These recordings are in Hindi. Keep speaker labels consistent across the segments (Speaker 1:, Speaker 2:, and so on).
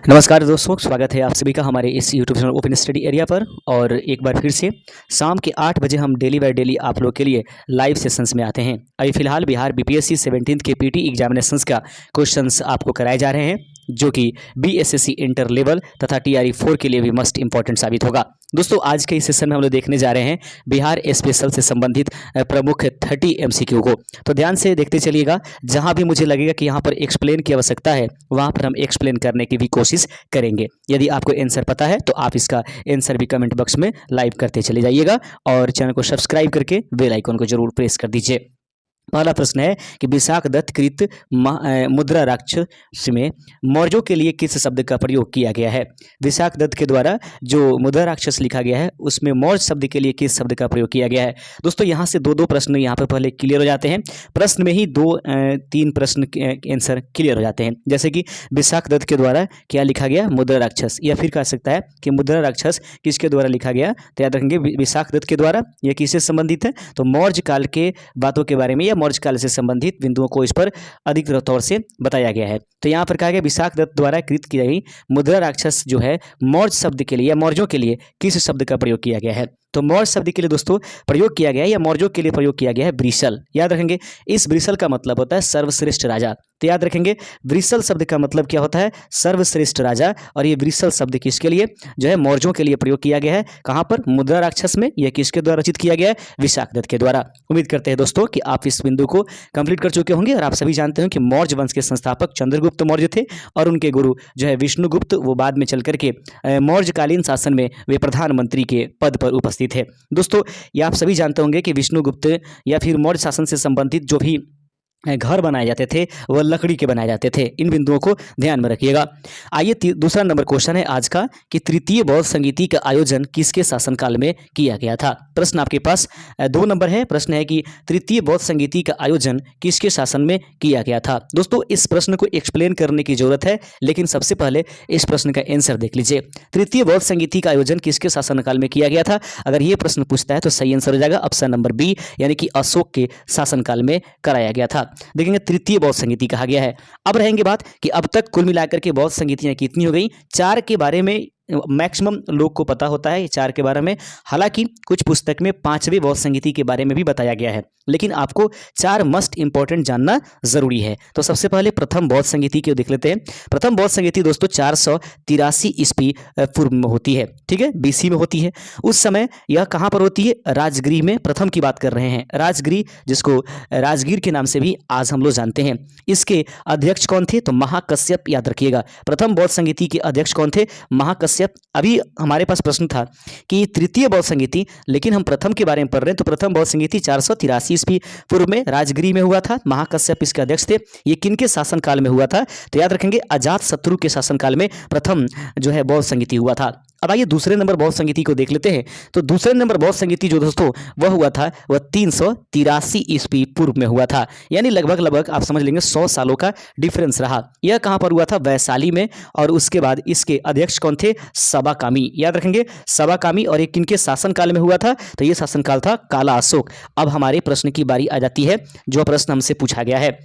Speaker 1: नमस्कार दोस्तों, स्वागत है आप सभी का हमारे इस YouTube channel open study area पर। और एक बार फिर से शाम के 8 बजे हम डेली बाय डेली आप लोग के लिए लाइव सेशंस में आते हैं। अभी फिलहाल बिहार बीपीएससी 17th के पीटी एग्जामिनेशंस का क्वेश्चंस आपको कराए जा रहे हैं, जो कि बीएसएससी इंटर लेवल तथा टीआरई 4 के लिए भी मस्ट इंपॉर्टेंट साबित होगा। दोस्तों, आज के इस सेशन में हम लोग देखने जा रहे हैं बिहार स्पेशल से संबंधित प्रमुख 30 एमसीक्यू को। तो ध्यान से देखते चलिएगा, जहां भी मुझे लगेगा कि यहाँ पर एक्सप्लेन की आवश्यकता है वहां पर हम एक्सप्लेन करने की भी कोशिश करेंगे। यदि आपको आंसर पता है तो आप इसका आंसर भी कमेंट बॉक्स में लाइव करते चले जाइएगा और चैनल को सब्सक्राइब करके बेल आइकन को जरूर प्रेस कर दीजिए। पहला प्रश्न है कि विशाख दत्त कृत मुद्रा राक्षस में मौर्यों के लिए किस शब्द का प्रयोग किया गया है। विशाख दत्त के द्वारा जो मुद्रा राक्षस लिखा गया है उसमें मौर्य शब्द के लिए किस शब्द का प्रयोग किया गया है। दोस्तों, यहाँ से दो प्रश्न यहाँ पर पहले क्लियर हो जाते हैं। प्रश्न में ही 3 प्रश्न के आंसर क्लियर हो जाते हैं। जैसे कि विशाख दत्त के द्वारा क्या लिखा गया, मुद्रा राक्षस, या फिर कह सकता है कि मुद्रा राक्षस किसके द्वारा लिखा गया। तो याद रखेंगे विशाख दत्त के द्वारा, यह किससे संबंधित है, तो मौर्य काल के बातों के बारे में, मौर्य काल से संबंधित बिंदुओं को इस पर अधिक तौर से बताया गया है। तो यहाँ पर कहा गया विशाख दत्त द्वारा कृत की गई मुद्रा राक्षस जो है मौर्य शब्द के लिए या मौर्यों के लिए किस शब्द का प्रयोग किया गया है। तो मौर्य शब्द के लिए दोस्तों प्रयोग किया गया है या मौर्यों के लिए प्रयोग किया गया है ब्रिशल। याद रखेंगे, इस ब्रिशल का मतलब होता है सर्वश्रेष्ठ राजा। तो याद रखेंगे ब्रिशल शब्द का मतलब क्या होता है, सर्वश्रेष्ठ राजा। और ये ब्रिशल शब्द किसके लिए जो है मौर्यों के लिए प्रयोग किया गया है, कहाँ पर, मुद्रा राक्षस में। यह किसके द्वारा रचित किया गया है, विशाख दत्त के द्वारा। उम्मीद करते हैं दोस्तों कि आप इस बिंदु को कंप्लीट कर चुके होंगे और आप सभी जानते हैं कि मौर्य वंश के संस्थापक चंद्रगुप्त मौर्य थे और उनके गुरु जो है विष्णुगुप्त, वो बाद में चल करके मौर्यकालीन शासन में वे प्रधानमंत्री के पद पर उपस्थित थे। दोस्तों, ये आप सभी जानते होंगे कि विष्णुगुप्त या फिर मौर्य शासन से संबंधित जो भी घर बनाए जाते थे वह लकड़ी के बनाए जाते थे। इन बिंदुओं को ध्यान में रखिएगा। आइए दूसरा नंबर क्वेश्चन है आज का कि तृतीय बौद्ध संगीति का आयोजन किसके शासनकाल में किया गया था। प्रश्न आपके पास 2 नंबर है। प्रश्न है कि तृतीय बौद्ध संगीति का आयोजन किसके शासन में किया गया था। दोस्तों, इस प्रश्न को एक्सप्लेन करने की जरूरत है, लेकिन सबसे पहले इस प्रश्न का आंसर देख लीजिए। तृतीय बौद्ध संगीति का आयोजन किसके शासनकाल में किया गया था। अगर ये प्रश्न पूछता है तो सही आंसर हो जाएगा ऑप्शन नंबर बी, यानी कि अशोक के शासनकाल में कराया गया था। देखेंगे तृतीय बौद्ध संगीति कहा गया है। अब रहेंगे बात कि अब तक कुल मिलाकर के बौद्ध संगीतियां कितनी हो गई। 4 के बारे में मैक्सिमम लोग को पता होता है, 4 के बारे में। हालांकि कुछ पुस्तक में 5वें बौद्ध संगीति के बारे में भी बताया गया है, लेकिन आपको 4 मस्ट इंपॉर्टेंट जानना जरूरी है। तो सबसे पहले प्रथम बौद्ध संगीति को देख लेते हैं। प्रथम बौद्ध संगीति दोस्तों 483 ईस्वी पूर्व में होती है, ठीक है, बीसी में होती है। उस समय यह कहाँ पर होती है, राजगृह में। प्रथम की बात कर रहे हैं, राजगृह, जिसको राजगीर के नाम से भी आज हम लोग जानते हैं। इसके अध्यक्ष कौन थे, तो महाकश्यप। याद रखिएगा, प्रथम बौद्ध संगीति के अध्यक्ष कौन थे, महाकश्यप। अभी हमारे पास प्रश्न था कि तृतीय बौद्ध संगीति, लेकिन हम प्रथम के बारे में पढ़ रहे हैं। तो प्रथम बौद्ध संगीति 483 ईस्वी पूर्व में राजगृह में हुआ था। महाकश्यप इसके अध्यक्ष थे। ये किनके शासनकाल में हुआ था, तो याद रखेंगे अजातशत्रु के शासनकाल में प्रथम जो है बौद्ध संगीति हुआ था। अब आइए दूसरे नंबर बौद्ध संगीति को देख लेते हैं। तो दूसरे नंबर बौद्ध संगीति जो दोस्तों वह हुआ था वह 383 ईस्वी पूर्व में हुआ था, यानी लगभग आप समझ लेंगे 100 सालों का डिफरेंस रहा। यह कहां पर हुआ था, वैशाली में। और उसके बाद इसके अध्यक्ष कौन थे, सबाकामी। याद रखेंगे सबाकामी। और ये किनके शासनकाल में हुआ था, तो ये शासनकाल था काला अशोक। अब हमारे प्रश्न की बारी आ जाती है, जो प्रश्न हमसे पूछा गया है।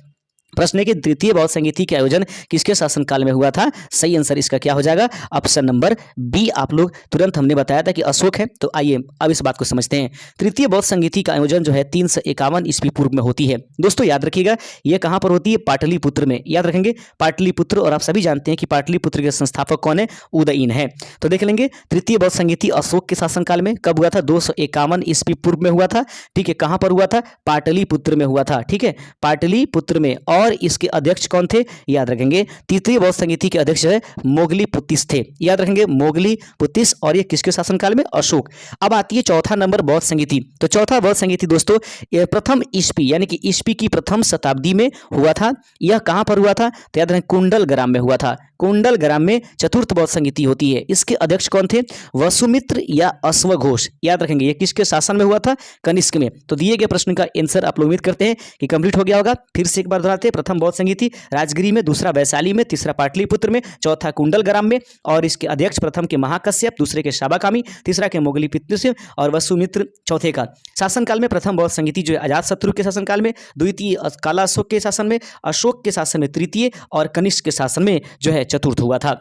Speaker 1: प्रश्न है कि तृतीय बौद्ध संगीति के आयोजन किसके शासनकाल में हुआ था। सही आंसर इसका क्या हो जाएगा, ऑप्शन नंबर बी। आप लोग तुरंत, हमने बताया था कि अशोक है। तो आइए अब इस बात को समझते हैं। तृतीय बौद्ध संगीति का आयोजन जो है 351 ईस्वी पूर्व में होती है। दोस्तों याद रखिएगा, यह कहां पर होती है, पाटलिपुत्र में। याद रखेंगे पाटलिपुत्र। और आप सभी जानते हैं कि पाटलिपुत्र के संस्थापक कौन है, उदयन है। तो देख लेंगे तृतीय बौद्ध संगीति अशोक के शासनकाल में कब हुआ था, 251 ईस्वी पूर्व में हुआ था, ठीक है। कहां पर हुआ था, पाटलिपुत्र में हुआ था, ठीक है, पाटलिपुत्र में। और इसके अध्यक्ष कौन थे, याद रखेंगे तृतीय बौद्ध संगीति के अध्यक्ष है मोगलीपुत्तिस थे। याद रखेंगे मोगलीपुत्तिस। और ये किसके शासनकाल में, अशोक। अब आती है चौथा नंबर बौद्ध संगीति। तो चौथा बौद्ध संगीति दोस्तों यह प्रथम ईस्वी, यानी कि ईस्वी की प्रथम शताब्दी में हुआ था। यह कहां पर हुआ था, तो याद रखें कुंडल ग्राम में हुआ था। कुंडल ग्राम में चतुर्थ बौद्ध संगीति होती है। इसके अध्यक्ष कौन थे, वसुमित्र या अश्वघोष। याद रखेंगे ये किसके शासन में हुआ था, कनिष्क में। तो दिए गए प्रश्न का आंसर आप लोग उम्मीद करते हैं कि कंप्लीट हो गया होगा। फिर से एक बार दोहराते हैं, प्रथम बौद्ध संगीति राजगीर में, दूसरा वैशाली में, तीसरा पाटलिपुत्र में, चौथा कुंडल ग्राम में। और इसके अध्यक्ष प्रथम के महाकश्यप, दूसरे के शाबाकामी, तीसरा के मोगलीपुत्तिस और वसुमित्र चौथे का। शासनकाल में प्रथम बौद्ध संगीति जो है अजातशत्रु के शासनकाल में, द्वितीय काला अशोक के शासन में, अशोक के शासन में तृतीय, और कनिष्क के शासन में जो है चतुर्थ हुआ था।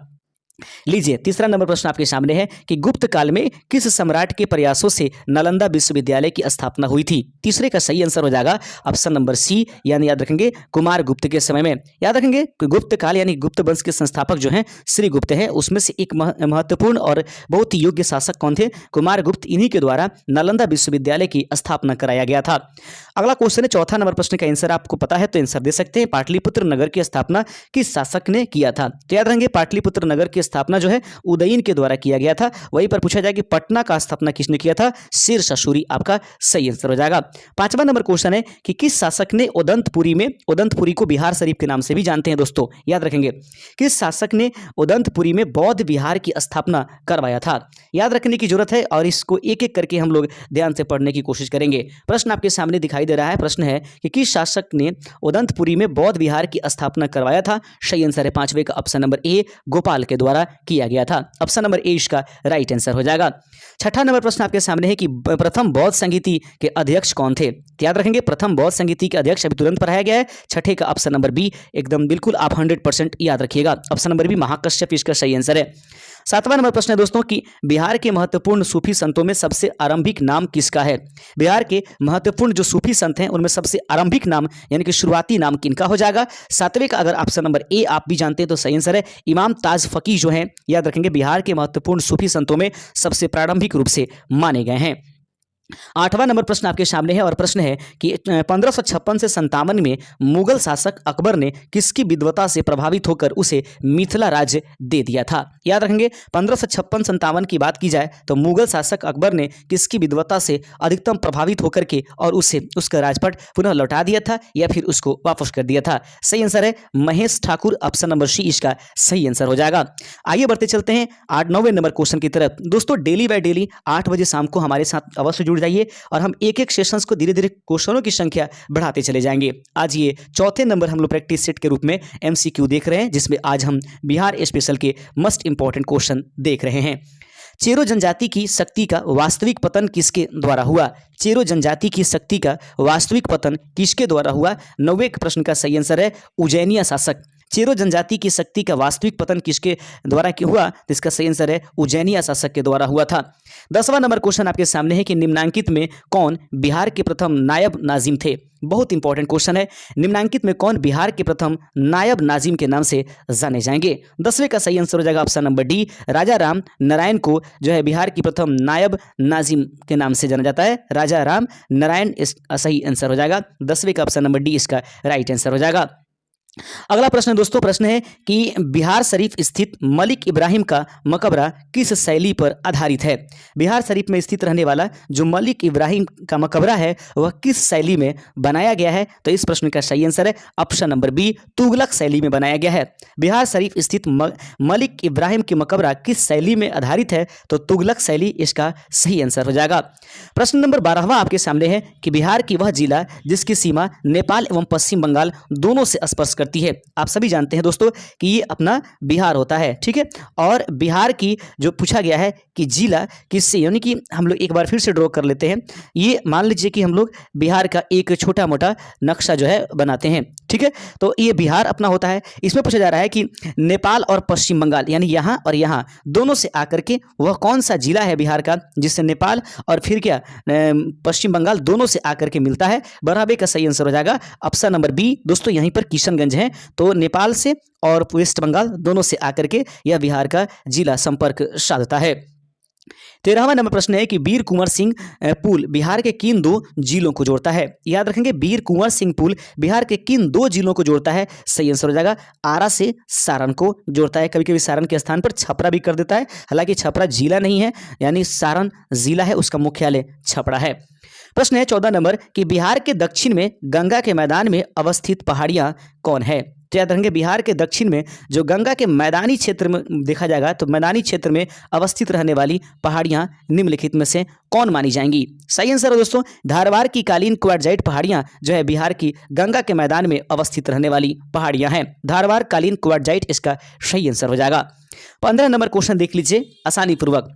Speaker 1: लीजिए तीसरा नंबर प्रश्न आपके सामने है कि गुप्त काल में किस सम्राट के प्रयासों से नालंदा विश्वविद्यालय की स्थापना हुई थी। तीसरे का सही आंसर हो जाएगा ऑप्शन नंबर सी, यानी याद रखेंगे कुमार गुप्त के समय में। याद रखेंगे कि गुप्त काल यानी गुप्त वंश के संस्थापक जो हैं श्री गुप्त हैं, उसमें से एक महत्वपूर्ण और बहुत ही योग्य शासक कौन थे? कुमार गुप्त। इन्हीं के द्वारा नालंदा विश्वविद्यालय की स्थापना कराया गया था। अगला क्वेश्चन है चौथा नंबर प्रश्न का आंसर आपको पता है तो आंसर दे सकते हैं। पाटलिपुत्र नगर की स्थापना किस शासक ने किया था? तो याद रखेंगे पाटलिपुत्र नगर की स्थापना जो है उदयन के द्वारा किया गया था। वहीं पर पूछा जाए कि पटना का स्थापना किसने किया था? शेरशाह सूरी आपका सही आंसर हो जाएगा। पांचवा नंबर क्वेश्चन है कि किस शासक ने उदंतपुरी में, उदंतपुरी को बिहार शरीफ के नाम से भी जानते हैं दोस्तों, याद रखेंगे किस शासक ने उदंतपुरी में बौद्ध विहार की स्थापना करवाया था? याद रखने की जरूरत है और इसको एक एक करके हम लोग ध्यान से पढ़ने की कोशिश करेंगे। प्रश्न आपके सामने दिखाई दे रहा है। प्रश्न है कि किस शासक ने उदंतपुरी में बौद्ध विहार की स्थापना करवाया था? सही आंसर है पांचवे का ऑप्शन नंबर ए, गोपाल के द्वारा किया गया था। ऑप्शन नंबर ए इसका राइट आंसर हो जाएगा। छठा नंबर प्रश्न आपके सामने है कि प्रथम बौद्ध संगीति के अध्यक्ष कौन थे? याद रखेंगे प्रथम बौद्ध संगीति के अध्यक्ष अभी तुरंत पढ़ाया गया है। छठे का ऑप्शन नंबर बी, एकदम बिल्कुल आप 100% याद रखिएगा। ऑप्शन नंबर बी महाकश्यप इसका सही आंसर है। सातवां नंबर प्रश्न है दोस्तों कि बिहार के महत्वपूर्ण सूफी संतों में सबसे आरंभिक नाम किसका है? बिहार के महत्वपूर्ण जो सूफी संत हैं उनमें सबसे आरंभिक नाम यानी कि शुरुआती नाम किनका हो जाएगा? सातवें का अगर ऑप्शन नंबर ए आप भी जानते हैं तो सही आंसर है इमाम ताज फकीह जो हैं, याद रखेंगे बिहार के महत्वपूर्ण सूफी संतों में सबसे प्रारंभिक रूप से माने गए हैं। आठवां नंबर प्रश्न आपके सामने है और प्रश्न है कि 1556 से 57 में मुगल शासक अकबर ने किसकी विद्वता से प्रभावित होकर उसे मिथिला राज्य दे दिया था? याद रखेंगे 1556-57 की बात की जाए तो मुगल शासक अकबर ने किसकी विद्वता से अधिकतम प्रभावित होकर के और उसे उसका राजपट पुनः लौटा दिया था या फिर उसको वापस कर दिया था? सही आंसर है Mahesh Thakur, option number C इसका सही आंसर हो जाएगा। आइए बढ़ते चलते हैं 8-9वें नंबर क्वेश्चन की तरफ। दोस्तों डेली बाय डेली 8 बजे शाम को हमारे साथ अवश्य जुड़ जाइए और हम एक एक सेशंस को धीरे धीरे क्वेश्चनों की संख्या बढ़ाते चले जाएंगे। आज ये चौथे नंबर हम लोग प्रैक्टिस सेट के रूप में एमसीक्यू देख रहे हैं, जिसमें आज हम बिहार स्पेशल के मस्ट इंपॉर्टेंट क्वेश्चन देख रहे हैं। चेरो जनजाति की शक्ति का वास्तविक पतन किसके द्वारा हुआ? चेरो जनजाति की शक्ति का वास्तविक पतन किसके द्वारा हुआ? 9वें प्रश्न का सही आंसर है उज्जैनिया शासक। चेरो जनजाति की शक्ति का वास्तविक पतन किसके द्वारा हुआ? तो इसका सही आंसर है उज्जैनिया शासक के द्वारा हुआ था। 10वां नंबर क्वेश्चन आपके सामने है कि निम्नांकित में कौन बिहार के प्रथम नायब नाजिम थे? बहुत इंपॉर्टेंट क्वेश्चन है। निम्नांकित में कौन बिहार के प्रथम नायब नाजिम के नाम से जाने जाएंगे? 10वें का सही आंसर हो जाएगा ऑप्शन नंबर डी, राजा राम नारायण को जो है बिहार की प्रथम नायब नाजिम के नाम से जाना जाता है। राजा राम नारायण सही आंसर हो जाएगा। 10वें का ऑप्शन नंबर डी इसका राइट आंसर हो जाएगा। अगला प्रश्न दोस्तों, प्रश्न है कि बिहार शरीफ स्थित मलिक इब्राहिम का मकबरा किस शैली पर आधारित है? बिहार शरीफ में स्थित रहने वाला जो मलिक इब्राहिम का मकबरा है वह किस शैली में बनाया गया है? तो इस प्रश्न का सही आंसर है ऑप्शन नंबर बी, तुगलक शैली में बनाया गया है। बिहार शरीफ स्थित मलिक इब्राहिम की मकबरा किस शैली में आधारित है? तो तुगलक शैली इसका सही आंसर हो जाएगा। प्रश्न नंबर 12वां आपके सामने है कि बिहार की वह जिला जिसकी सीमा नेपाल एवं पश्चिम बंगाल दोनों से स्पर्श करती है। आप सभी जानते हैं दोस्तों कि ये अपना बिहार होता है, ठीक है। और बिहार की जो पूछा गया है कि जिला किससे, यानी कि हम लोग एक बार फिर से ड्रॉ कर लेते हैं। ये मान लीजिए कि हम लोग बिहार का एक छोटा मोटा नक्शा जो है बनाते हैं, ठीक है। तो ये बिहार अपना होता है। इसमें पूछा जा रहा है कि नेपाल और पश्चिम बंगाल यानी यहाँ और यहाँ दोनों से आकर के वह कौन सा जिला है बिहार का जिससे नेपाल और फिर क्या पश्चिम बंगाल दोनों से आकर के मिलता है? बराबर का सही आंसर हो जाएगा ऑप्शन नंबर बी। दोस्तों यहीं पर किशनगंज है, तो नेपाल से और वेस्ट बंगाल दोनों से आकर के यह बिहार का जिला संपर्क साधता है। 13वां नंबर प्रश्न है कि वीर कुंवर सिंह पुल बिहार के किन दो जिलों को जोड़ता है? याद रखेंगे वीर कुंवर सिंह पुल बिहार के किन दो जिलों को जोड़ता है? सही आंसर हो जाएगा आरा से सारण को जोड़ता है। कभी कभी सारण के स्थान पर छपरा भी कर देता है, हालांकि छपरा जिला नहीं है, यानी सारण जिला है, उसका मुख्यालय छपरा है। प्रश्न है 14 नंबर कि बिहार के दक्षिण में गंगा के मैदान में अवस्थित पहाड़ियां कौन है? तो याद रखेंगे बिहार के दक्षिण में जो गंगा के मैदानी क्षेत्र में देखा जाएगा तो मैदानी क्षेत्र में अवस्थित रहने वाली पहाड़ियां निम्नलिखित में से कौन मानी जाएंगी? सही आंसर है दोस्तों धारवाड़ की कालीन क्वार्टजाइट पहाड़ियां जो है बिहार की गंगा के मैदान में अवस्थित रहने वाली पहाड़ियां हैं। धारवाड़ कालीन क्वार्टजाइट इसका सही आंसर हो जाएगा। 15 नंबर क्वेश्चन देख लीजिए आसानी पूर्वक।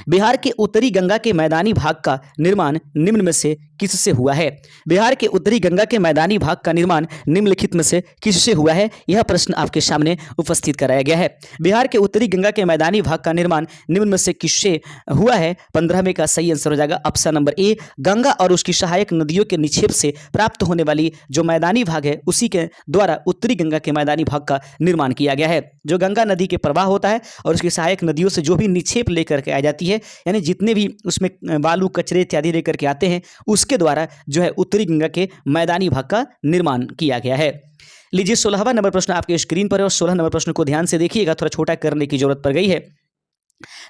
Speaker 1: बिहार के उत्तरी गंगा के मैदानी भाग का निर्माण निम्न में से किससे हुआ है? बिहार के उत्तरी गंगा के मैदानी भाग का निर्माण निम्नलिखित में से किससे हुआ है? यह प्रश्न आपके सामने उपस्थित कराया गया है। बिहार के उत्तरी गंगा के मैदानी भाग का निर्माण निम्न में से किससे हुआ है? 15 में का सही आंसर हो जाएगा ऑप्शन नंबर ए, गंगा और उसकी सहायक नदियों के निक्षेप से प्राप्त होने वाली जो मैदानी भाग है उसी के द्वारा उत्तरी गंगा के मैदानी भाग का निर्माण किया गया है। जो गंगा नदी के प्रवाह होता है और उसकी सहायक नदियों से जो भी निक्षेप लेकर के आ जाती है, यानी जितने भी उसमें बालू कचरे इत्यादि लेकर के आते हैं, उसके द्वारा जो है उत्तरी गंगा के मैदानी भाग का निर्माण किया गया है। लीजिए 16वां नंबर प्रश्न आपके स्क्रीन पर है और 16 नंबर प्रश्न को ध्यान से देखिएगा, थोड़ा छोटा करने की जरूरत पड़ गई है।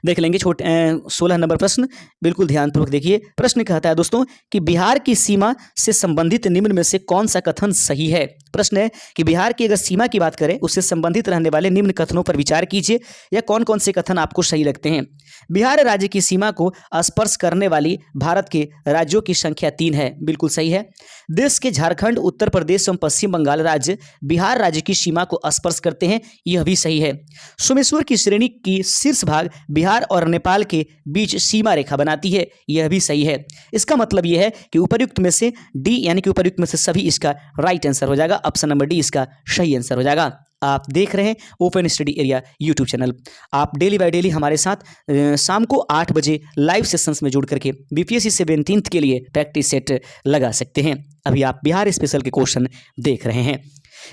Speaker 1: देख लेंगे 16 नंबर प्रश्न, बिल्कुल ध्यानपूर्वक देखिए। प्रश्न कहता है दोस्तों कि बिहार की सीमा से संबंधित निम्न में से कौन सा कथन सही है? प्रश्न है कि बिहार की अगर सीमा की बात करें उससे संबंधित रहने वाले निम्न कथनों पर विचार कीजिए, या कौन कौन से कथन आपको सही लगते हैं। बिहार राज्य की सीमा को स्पर्श करने वाली भारत के राज्यों की संख्या 3 है, बिल्कुल सही है। देश के झारखंड, उत्तर प्रदेश एवं पश्चिम बंगाल राज्य बिहार राज्य की सीमा को स्पर्श करते हैं, यह भी सही है। सोमेश्वर की श्रेणी की शीर्ष भाग बिहार और नेपाल के बीच सीमा रेखा बनाती है, यह भी सही है। इसका मतलब यह है कि उपर्युक्त में से डी यानी कि उपर्युक्त में से सभी इसका राइट आंसर हो जाएगा, ऑप्शन नंबर डी इसका सही आंसर हो जाएगा। आप देख रहे हैं open study area YouTube channel. आप डेली बाय डेली हमारे साथ शाम को 8 बजे लाइव सेशंस में जुड़ करके बीपीएससी 17th के लिए प्रैक्टिस सेट लगा सकते हैं। अभी आप बिहार स्पेशल के क्वेश्चन देख रहे हैं।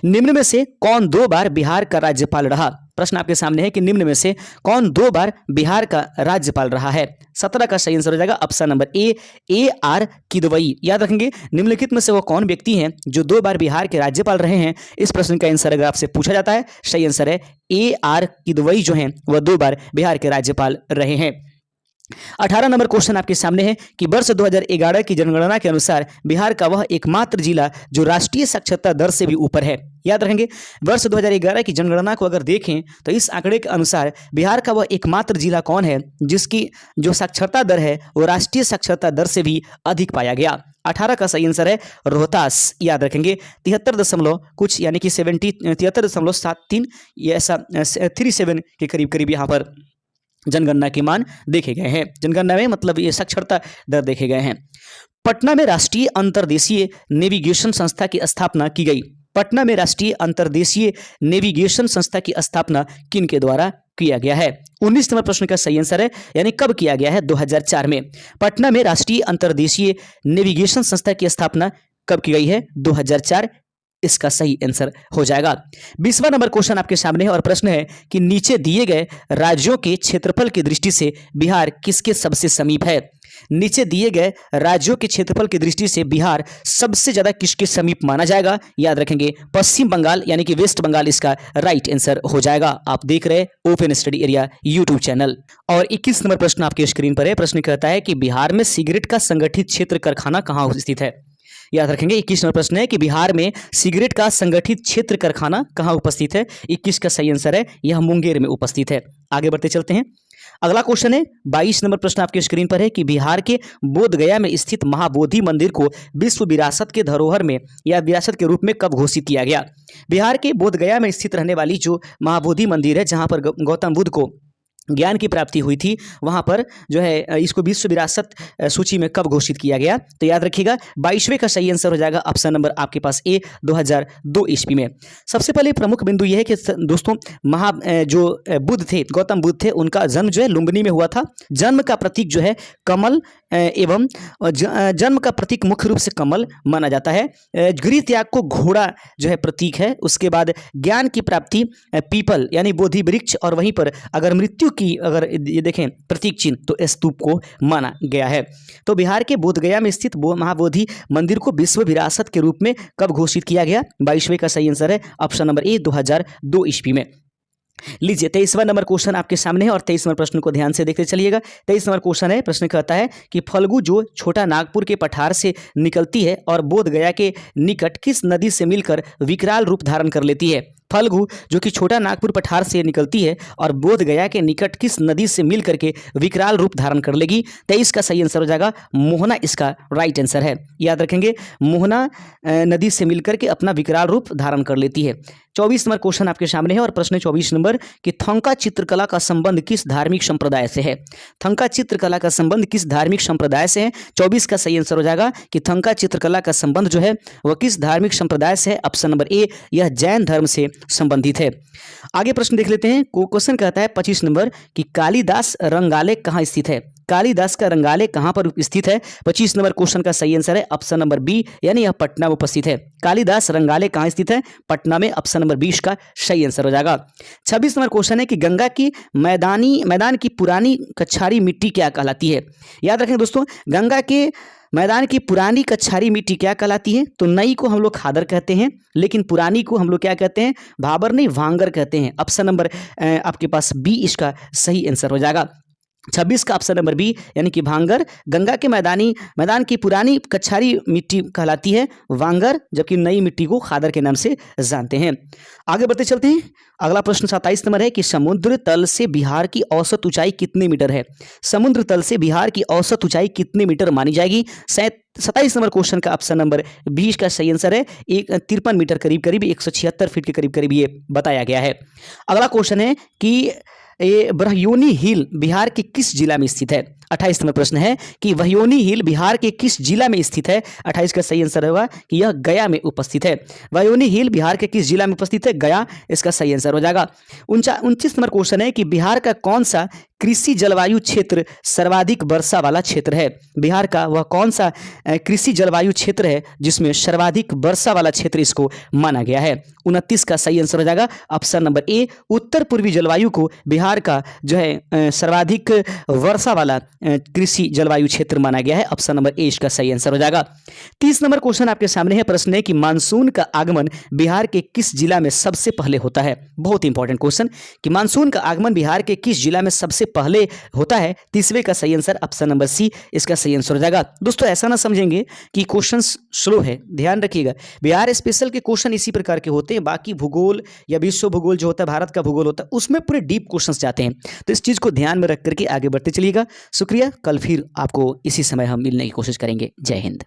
Speaker 1: निम्न में से कौन 2 बार बिहार का राज्यपाल रहा? प्रश्न आपके सामने है कि निम्न में से कौन 2 बार बिहार का राज्यपाल रहा है? 17 का सही आंसर हो जाएगा option number A R Kidwai. याद रखेंगे निम्नलिखित में से वो कौन व्यक्ति हैं जो 2 बार बिहार के राज्यपाल रहे हैं। इस प्रश्न का आंसर अगर आपसे पूछा जाता है, सही आंसर है ए आर किदवई जो हैं वह 2 बार बिहार के राज्यपाल रहे हैं। 18 नंबर क्वेश्चन आपके सामने है कि वर्ष 2011 की जनगणना के अनुसार बिहार का वह एकमात्र जिला जो राष्ट्रीय साक्षरता दर से भी ऊपर है। याद रखेंगे वर्ष 2011 की जनगणना को अगर देखें तो इस आंकड़े के अनुसार बिहार का वह एकमात्र जिला कौन है जिसकी जो साक्षरता दर है वो राष्ट्रीय साक्षरता दर से भी अधिक पाया गया। 18 का सही आंसर है रोहतास। याद रखेंगे 73 दशमलव कुछ यानी कि 73.73 या ऐसा 37 के करीब यहाँ पर जनगणना के मान देखे गए हैं। जनगणना में मतलब ये साक्षरता दर देखे गए हैं। पटना में राष्ट्रीय अंतर्देशीय नेविगेशन संस्था की स्थापना की गई। पटना में राष्ट्रीय अंतर्देशीय नेविगेशन संस्था की स्थापना किन के द्वारा किया गया है? 19 नंबर प्रश्न का सही आंसर है, यानी कब किया गया है? 2004 में। पटना में राष्ट्रीय अंतर्देशीय नेविगेशन संस्था की स्थापना कब की गई है? 2004। इसका सही आंसर हो जाएगा। 20वां नंबर क्वेश्चन आपके सामने है और प्रश्न है कि नीचे दिए गए राज्यों के क्षेत्रफल की दृष्टि से बिहार किसके सबसे समीप है? नीचे दिए गए राज्यों के क्षेत्रफल की दृष्टि से बिहार सबसे ज्यादा किसके समीप माना जाएगा? याद रखेंगे पश्चिम बंगाल यानी कि वेस्ट बंगाल इसका राइट आंसर हो जाएगा। आप देख रहे हैं open study area YouTube channel. और 21 नंबर प्रश्न आपके स्क्रीन पर है। प्रश्न कहता है कि बिहार में सिगरेट का संगठित क्षेत्र कारखाना कहाँ स्थित है? याद रखेंगे 21 नंबर प्रश्न है कि बिहार में सिगरेट का संगठित क्षेत्र कारखाना कहाँ उपस्थित है? 21 का सही आंसर है यह मुंगेर में उपस्थित है। आगे बढ़ते चलते हैं। अगला क्वेश्चन है 22 नंबर प्रश्न आपके स्क्रीन पर है कि बिहार के बोधगया में स्थित महाबोधि मंदिर को विश्व विरासत के धरोहर में या विरासत के रूप में कब घोषित किया गया? बिहार के बोधगया में स्थित रहने वाली जो महाबोधि मंदिर है जहाँ पर गौतम बुद्ध को ज्ञान की प्राप्ति हुई थी, वहां पर जो है इसको विश्व विरासत सूची में कब घोषित किया गया? तो याद रखिएगा 22वें का सही आंसर हो जाएगा ऑप्शन नंबर आपके पास ए 2002 ईस्वी में। सबसे पहले प्रमुख बिंदु यह है कि दोस्तों जो बुद्ध थे, गौतम बुद्ध थे, उनका जन्म जो है लुम्बिनी में हुआ था। जन्म का प्रतीक जो है कमल एवं जन्म का प्रतीक मुख्य रूप से कमल माना जाता है। गृह त्याग को घोड़ा जो है प्रतीक है। उसके बाद ज्ञान की प्राप्ति पीपल यानी बोधि वृक्ष, और वहीं पर अगर मृत्यु की अगर ये देखें प्रतीक चिन्ह तो स्तूप को माना गया है। तो बिहार के बोधगया में स्थित महाबोधि मंदिर को विश्व विरासत के रूप में कब घोषित किया गया? 22वें का सही आंसर है ऑप्शन नंबर ए 2002 ईस्वी में। लीजिए 23वां नंबर क्वेश्चन आपके सामने है और 23 नंबर प्रश्न को ध्यान से देखते चलिएगा। 23 नंबर क्वेश्चन है, प्रश्न कहता है कि फल्गु जो छोटा नागपुर के पठार से निकलती है और बोधगया के निकट किस नदी से मिलकर विकराल रूप धारण कर लेती है? फल्गु जो कि छोटा नागपुर पठार से निकलती है और बोध गया के निकट किस नदी से मिल करके विकराल रूप धारण कर लेगी? 23 का सही आंसर हो जाएगा मोहना, इसका राइट आंसर है। याद रखेंगे, मोहना नदी से मिलकर के अपना विकराल रूप धारण कर लेती है। 24 नंबर क्वेश्चन आपके सामने है और प्रश्न 24 नंबर कि थंका चित्रकला का संबंध किस धार्मिक संप्रदाय से है? थंका चित्रकला का संबंध किस धार्मिक संप्रदाय से है? 24 का सही आंसर हो जाएगा कि थंका चित्रकला का संबंध जो है वह किस धार्मिक संप्रदाय से है? ऑप्शन नंबर ए, यह जैन धर्म से संबंधित है। आगे प्रश्न देख लेते हैं। क्वेश्चन कहता है 25 नंबर कि कालिदास रंगालय कहाँ स्थित है? कालिदास का रंगालय कहां पर स्थित है? 25 नंबर क्वेश्चन का सही आंसर है ऑप्शन नंबर बी, यानी यह पटना में उपस्थित है। कालिदास रंगालय कहां स्थित है? पटना में, ऑप्शन नंबर 20 का सही आंसर हो जाएगा। 26 नंबर क्वेश्चन है कि गंगा की मैदान की पुरानी कछारी मिट्टी क्या कहलाती है? याद रखें दोस्तों, गंगा के मैदान की पुरानी कछारी मिट्टी क्या कहलाती है? तो नई को हम लोग खादर कहते हैं, लेकिन पुरानी को हम लोग क्या कहते हैं? भाबर नहीं, भांगर कहते हैं। ऑप्शन नंबर आपके पास बी इसका सही आंसर हो जाएगा। 26 का ऑप्शन नंबर बी, यानी कि भांगर। गंगा के मैदान की पुरानी कछारी मिट्टी कहलाती है वांगर, जबकि नई मिट्टी को खादर के नाम से जानते हैं। आगे बढ़ते चलते हैं। अगला प्रश्न 27 नंबर है कि समुद्र तल से बिहार की औसत ऊंचाई कितने मीटर है? समुद्र तल से बिहार की औसत ऊंचाई कितने मीटर मानी जाएगी? 27 नंबर क्वेश्चन का ऑप्शन नंबर 20 का सही आंसर है 53 मीटर, करीब 176 फीट के करीब ये बताया गया है। अगला क्वेश्चन है कि ये बरहयोनी हिल बिहार के किस जिला में स्थित है? 28 नंबर प्रश्न है कि वहयोनी हिल बिहार के किस जिला में स्थित है? 28 का सही आंसर होगा कि यह गया में उपस्थित है। वहयोनी हिल बिहार के किस जिला में उपस्थित है? गया, इसका सही आंसर हो जाएगा। 29 नंबर क्वेश्चन है कि बिहार का कौन सा कृषि जलवायु क्षेत्र सर्वाधिक वर्षा वाला क्षेत्र है? बिहार का वह कौन सा कृषि जलवायु क्षेत्र है जिसमें सर्वाधिक वर्षा वाला क्षेत्र इसको माना गया है? 29 का सही आंसर हो जाएगा ऑप्शन नंबर ए, उत्तर पूर्वी जलवायु को बिहार का जो है सर्वाधिक वर्षा वाला कृषि जलवायु क्षेत्र माना गया है। ऑप्शन नंबर ए इसका सही आंसर हो जाएगा। 30 नंबर क्वेश्चन आपके सामने है। प्रश्न है कि मानसून का आगमन बिहार के किस जिला में सबसे पहले होता है? बहुत इंपॉर्टेंट क्वेश्चन कि मानसून का आगमन बिहार के किस जिला में सबसे पहले होता है? 30वें का सही आंसर ऑप्शन नंबर सी, इसका सही आंसर हो जाएगा। दोस्तों ऐसा ना समझेंगे कि क्वेश्चन स्लो है, ध्यान रखिएगा। बिहार स्पेशल के क्वेश्चन इसी प्रकार के होते हैं, बाकी भूगोल या विश्व भूगोल जो होता है, भारत का भूगोल होता है, उसमें पूरे डीप क्वेश्चन जाते हैं। तो इस चीज को ध्यान में रख करके आगे बढ़ते चलिएगा। शुक्रिया, कल फिर आपको इसी समय हम मिलने की कोशिश करेंगे। जय हिंद।